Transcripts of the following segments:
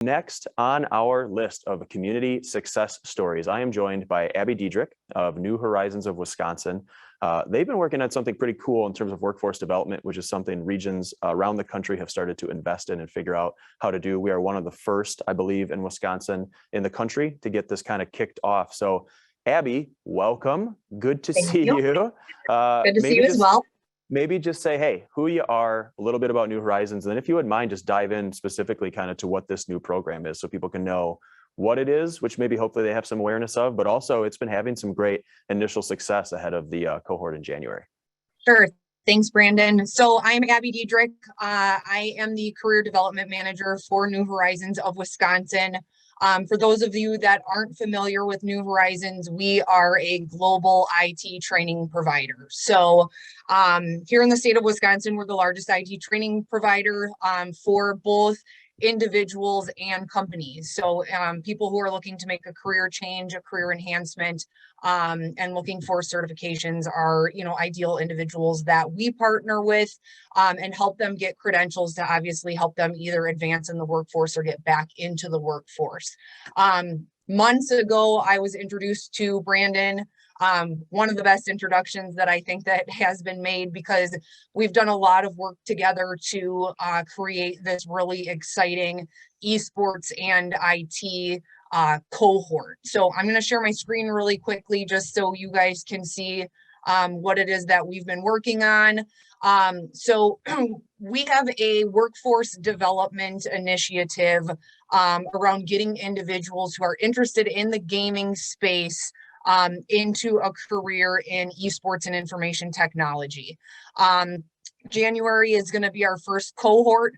Next on our list of community success stories, I am joined by Abby Diedrich of New Horizons of Wisconsin. They've been working on something pretty cool in terms of workforce development, which is something regions around the country have started to invest in and figure out how to do. We are one of the first, I believe, in Wisconsin in the country to get this kind of kicked off. So Abby, welcome. Good to see you. Good to see you as well. Maybe just say, hey, who you are, a little bit about New Horizons, and then if you would mind, just dive in specifically kind of to what this new program is so people can know what it is, which maybe hopefully they have some awareness of, but also it's been having some great initial success ahead of the cohort in January. Sure. Thanks, Brandon. So I'm Abby Diedrich. I am the Career Development Manager for New Horizons of Wisconsin. For those of you that aren't familiar with New Horizons, we are a global IT training provider. So here in the state of Wisconsin, we're the largest IT training provider for both individuals and companies. So people who are looking to make a career change, a career enhancement, and looking for certifications are, ideal individuals that we partner with and help them get credentials to obviously help them either advance in the workforce or get back into the workforce. Months ago, I was introduced to Brandon. One of the best introductions that I think that has been made, because we've done a lot of work together to create this really exciting esports and IT cohort. So I'm going to share my screen really quickly just so you guys can see what it is that we've been working on. So we have a workforce development initiative around getting individuals who are interested in the gaming space into a career in esports and information technology. January is going to be our first cohort.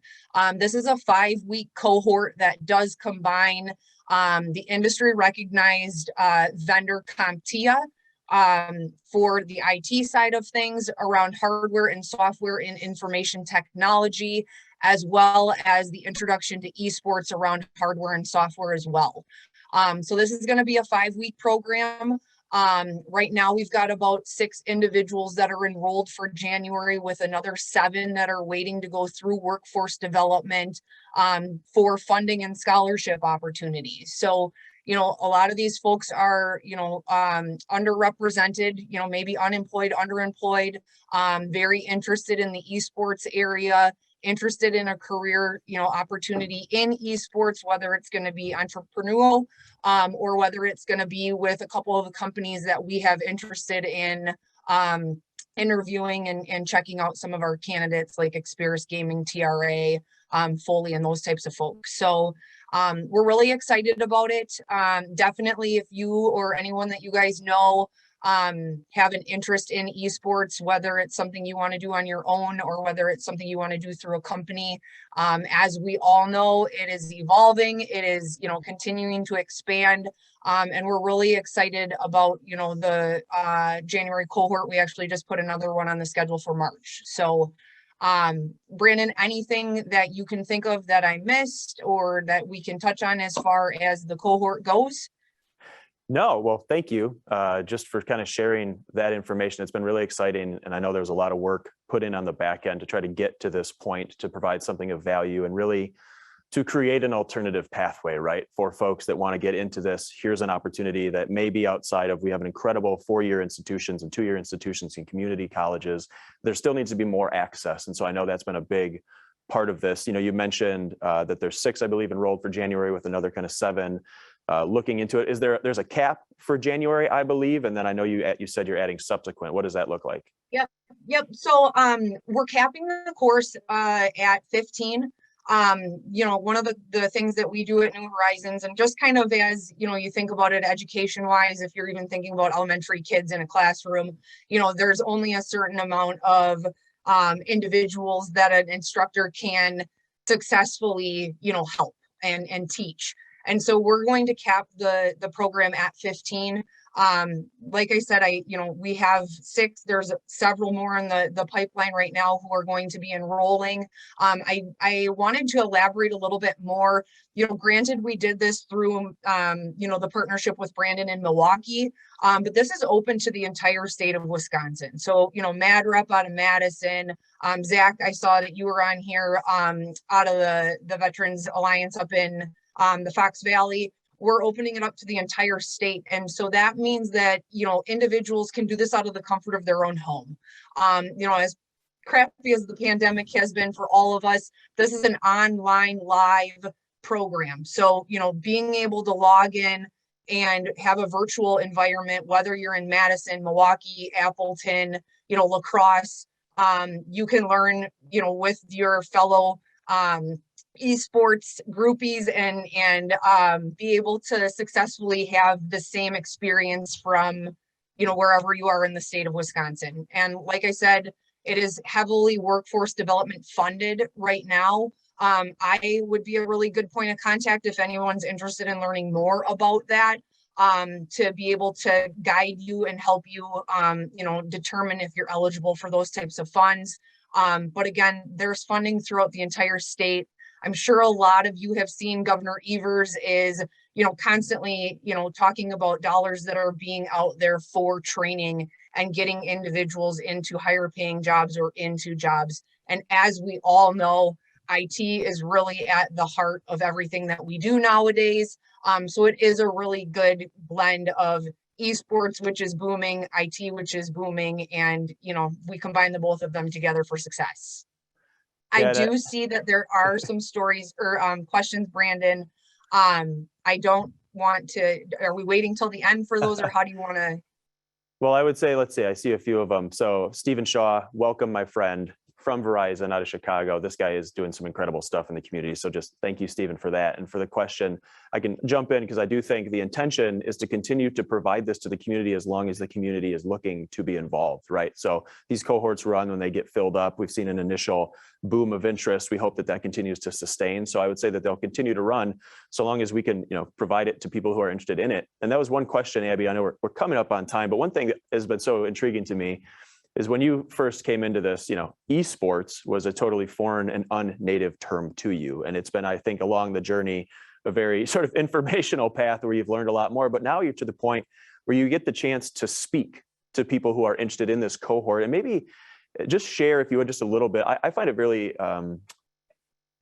This is a 5-week cohort that does combine the industry recognized vendor CompTIA for the IT side of things around hardware and software in information technology, as well as the introduction to esports around hardware and software as well. So this is going to be a 5-week program. Right now, we've got about 6 individuals that are enrolled for January, with another 7 that are waiting to go through workforce development for funding and scholarship opportunities. So, a lot of these folks are, underrepresented, maybe unemployed, underemployed, very interested in the esports area, interested in a career, opportunity in esports, whether it's going to be entrepreneurial or whether it's going to be with a couple of the companies that we have interested in interviewing and checking out some of our candidates like Experis Gaming, TRA, Foley, and those types of folks. So we're really excited about it. Definitely, if you or anyone that you guys know have an interest in esports, whether it's something you want to do on your own or whether it's something you want to do through a company. As we all know, it is evolving, it is, continuing to expand. And we're really excited about, the January cohort. We actually just put another one on the schedule for March. So Brandon, anything that you can think of that I missed or that we can touch on as far as the cohort goes? No, well, thank you just for kind of sharing that information. It's been really exciting. And I know there's a lot of work put in on the back end to try to get to this point, to provide something of value and really to create an alternative pathway, right? For folks that want to get into this, here's an opportunity that may be outside of, we have an incredible 4-year institutions and 2-year institutions and community colleges. There still needs to be more access. And so I know that's been a big part of this. You mentioned that there's 6, I believe, enrolled for January with another kind of 7 looking into it. There's a cap for January, I believe, and then I know you said you're adding subsequent. What does that look like? Yep. So we're capping the course at 15. One of the things that we do at New Horizons, and just kind of as you think about it education wise, if you're even thinking about elementary kids in a classroom, there's only a certain amount of individuals that an instructor can successfully help and teach. And so we're going to cap the program at 15. Like I said, we have 6, there's several more in the pipeline right now who are going to be enrolling. I wanted to elaborate a little bit more. Granted, we did this through, the partnership with Brandon in Milwaukee, but this is open to the entire state of Wisconsin. So, Mad Rep out of Madison, Zach, I saw that you were on here out of the Veterans Alliance up in the Fox Valley. We're opening it up to the entire state. And so that means that, individuals can do this out of the comfort of their own home. As crappy as the pandemic has been for all of us, this is an online live program. So, being able to log in and have a virtual environment, whether you're in Madison, Milwaukee, Appleton, La Crosse, you can learn, with your fellow esports groupies and be able to successfully have the same experience from, wherever you are in the state of Wisconsin. And like I said, it is heavily workforce development funded right now. I would be a really good point of contact if anyone's interested in learning more about that, to be able to guide you and help you, determine if you're eligible for those types of funds. But again, there's funding throughout the entire state. I'm sure a lot of you have seen Governor Evers is, constantly, talking about dollars that are being out there for training and getting individuals into higher paying jobs or into jobs. And as we all know, IT is really at the heart of everything that we do nowadays. So it is a really good blend of esports, which is booming, IT, which is booming, and we combine the both of them together for success. I do see that there are some stories or questions, Brandon. I don't want to. Are we waiting till the end for those, or how do you want to? Well, I would say, let's see, I see a few of them. So Stephen Shaw, welcome, my friend, from Verizon out of Chicago. This guy is doing some incredible stuff in the community. So just thank you, Stephen, for that. And for the question, I can jump in because I do think the intention is to continue to provide this to the community as long as the community is looking to be involved, right? So these cohorts run when they get filled up. We've seen an initial boom of interest. We hope that that continues to sustain. So I would say that they'll continue to run so long as we can, provide it to people who are interested in it. And that was one question, Abby. I know we're coming up on time, but one thing that has been so intriguing to me is when you first came into this, esports was a totally foreign and unnative term to you. And it's been, I think, along the journey, a very sort of informational path where you've learned a lot more, but now you're to the point where you get the chance to speak to people who are interested in this cohort. And maybe just share, if you would, just a little bit. I find it really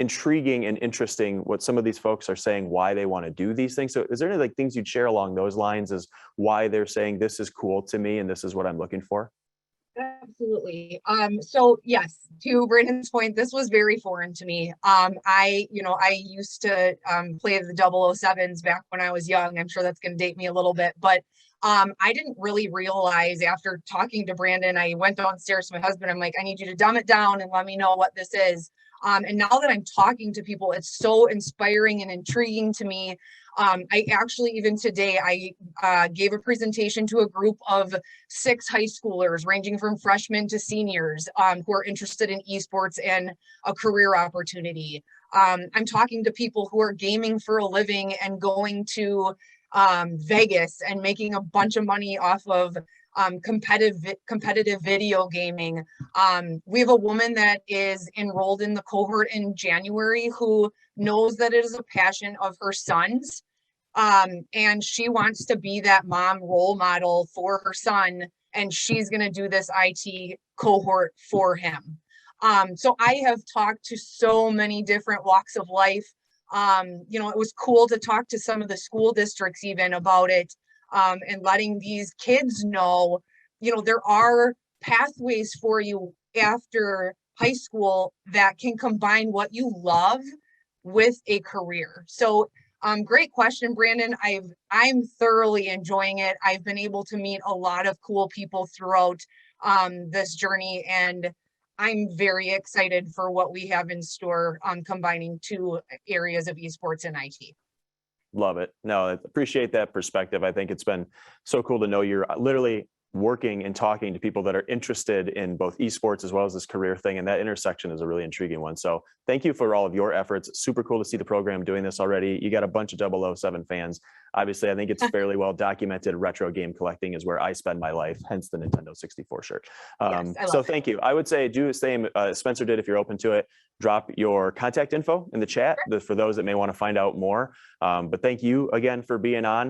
intriguing and interesting what some of these folks are saying, why they want to do these things. So is there any things you'd share along those lines as why they're saying this is cool to me and this is what I'm looking for? Absolutely. So yes, to Brandon's point, this was very foreign to me. I used to play the 007s back when I was young. I'm sure that's going to date me a little bit, but I didn't really realize after talking to Brandon, I went downstairs to my husband. I'm like, I need you to dumb it down and let me know what this is. And now that I'm talking to people, it's so inspiring and intriguing to me. I actually, even today, I gave a presentation to a group of 6 high schoolers ranging from freshmen to seniors who are interested in esports and a career opportunity. I'm talking to people who are gaming for a living and going to Vegas and making a bunch of money off of competitive video gaming. We have a woman that is enrolled in the cohort in January who knows that it is a passion of her son's. And she wants to be that mom role model for her son, and she's going to do this IT cohort for him. So I have talked to so many different walks of life. It was cool to talk to some of the school districts even about it, and letting these kids know, there are pathways for you after high school that can combine what you love with a career. So great question, Brandon. I'm thoroughly enjoying it. I've been able to meet a lot of cool people throughout this journey, and I'm very excited for what we have in store on combining 2 areas of esports and IT. Love it. No, I appreciate that perspective. I think it's been so cool to know you're literally working and talking to people that are interested in both esports as well as this career thing. And that intersection is a really intriguing one. So thank you for all of your efforts. It's super cool to see the program doing this already. You got a bunch of 007 fans. Obviously, I think it's fairly well documented. Retro game collecting is where I spend my life, hence the Nintendo 64 shirt. So thank you. I would say do the same Spencer did if you're open to it. Drop your contact info in the chat for those that may want to find out more. But thank you again for being on.